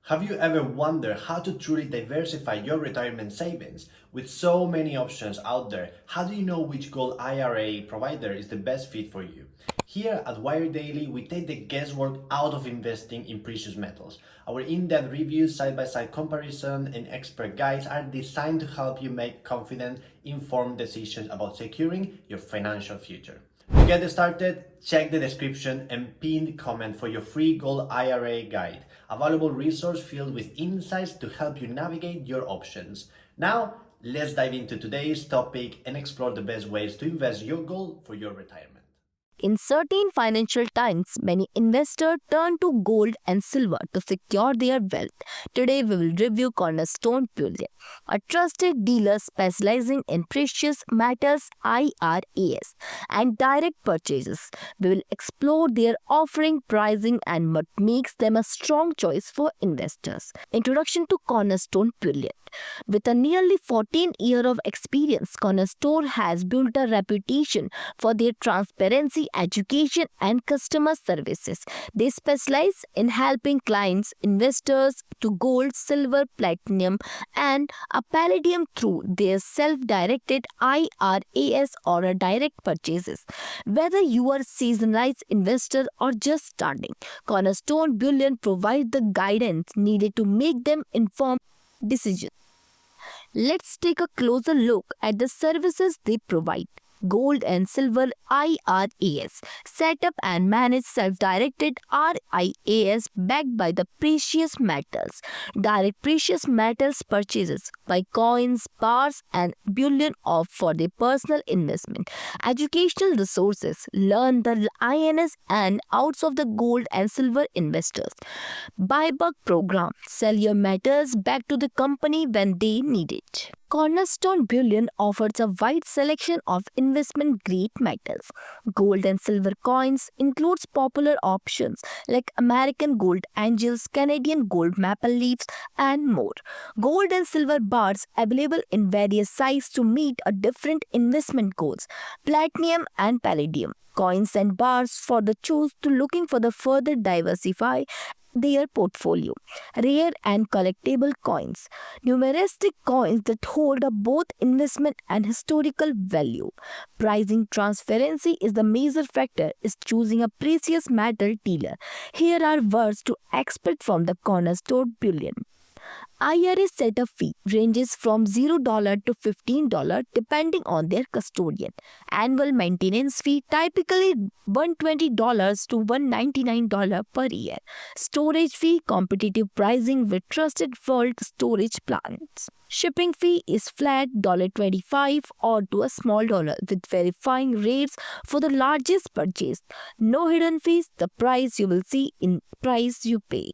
Have you ever wondered how to truly diversify your retirement savings? With so many options out there, how do you know which gold IRA provider is the best fit for you? Here at Wire Daily, we take the guesswork out of investing in precious metals. Our in-depth reviews, side-by-side comparison, and expert guides are designed to help you make confident, informed decisions about securing your financial future. To get started, check the description and pinned comment for your free Gold IRA guide, a valuable resource filled with insights to help you navigate your options. Now, let's dive into today's topic and explore the best ways to invest your gold for your retirement. In certain financial times, many investors turn to gold and silver to secure their wealth. Today, we will review Cornerstone Bullion, a trusted dealer specializing in precious metals IRAs and direct purchases. We will explore their offering, pricing, and what makes them a strong choice for investors. Introduction to Cornerstone Bullion. With a nearly 14 year of experience, Cornerstone has built a reputation for their transparency, education, and customer services. They specialize in helping clients, investors to gold, silver, platinum, and a palladium through their self-directed IRAs or a direct purchases. Whether you are a seasoned investor or just starting, Cornerstone Bullion provides the guidance needed to make them informed decisions. Let's take a closer look at the services they provide. Gold and Silver IRAs. Set up and manage self-directed RIAs backed by the precious metals. Direct precious metals purchases by coins, bars, and bullion of for their personal investment. Educational resources. Learn the ins and outs of the gold and silver investors. Buyback program. Sell your metals back to the company when they need it. Cornerstone Bullion offers a wide selection of investment-grade metals. Gold and silver coins includes popular options like American Gold Angels, Canadian Gold Maple Leafs, and more. Gold and silver bars available in various sizes to meet a different investment goals. Platinum and palladium coins and bars for the choose to looking for the further diversify their portfolio. Rare and collectible coins. Numeristic coins that hold a both investment and historical value. Pricing transparency is the major factor is choosing a precious metal dealer. Here are words to expect from the Cornerstone Bullion. IRA setup fee ranges from $0 to $15 depending on their custodian. Annual maintenance fee typically $120 to $199 per year. Storage fee competitive pricing with trusted vault storage plans. Shipping fee is flat $25 or to a small dollar with verifying rates for the largest purchase. No hidden fees, the price you will see in price you pay.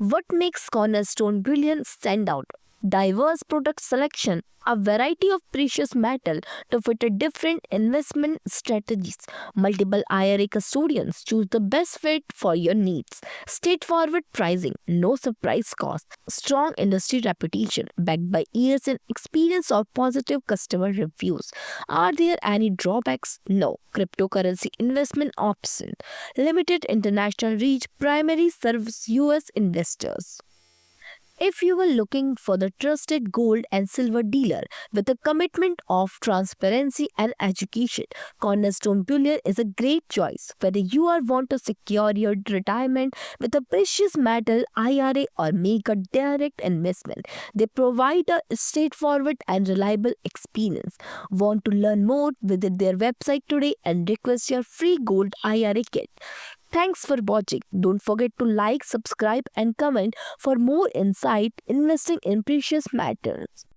What makes Cornerstone Bullion stand out? Diverse product selection, a variety of precious metal to fit a different investment strategies. Multiple IRA custodians choose the best fit for your needs. Straightforward pricing, no surprise cost. Strong industry reputation backed by years and experience of positive customer reviews. Are there any drawbacks? No. Cryptocurrency investment option. Limited international reach, primary serves US investors. If you are looking for the trusted gold and silver dealer with a commitment of transparency and education, Cornerstone Bullion is a great choice. Whether you are want to secure your retirement with a precious metal IRA or make a direct investment, they provide a straightforward and reliable experience. Want to learn more? Visit their website today and request your free gold IRA kit. Thanks for watching. Don't forget to like, subscribe, and comment for more insight investing in precious metals.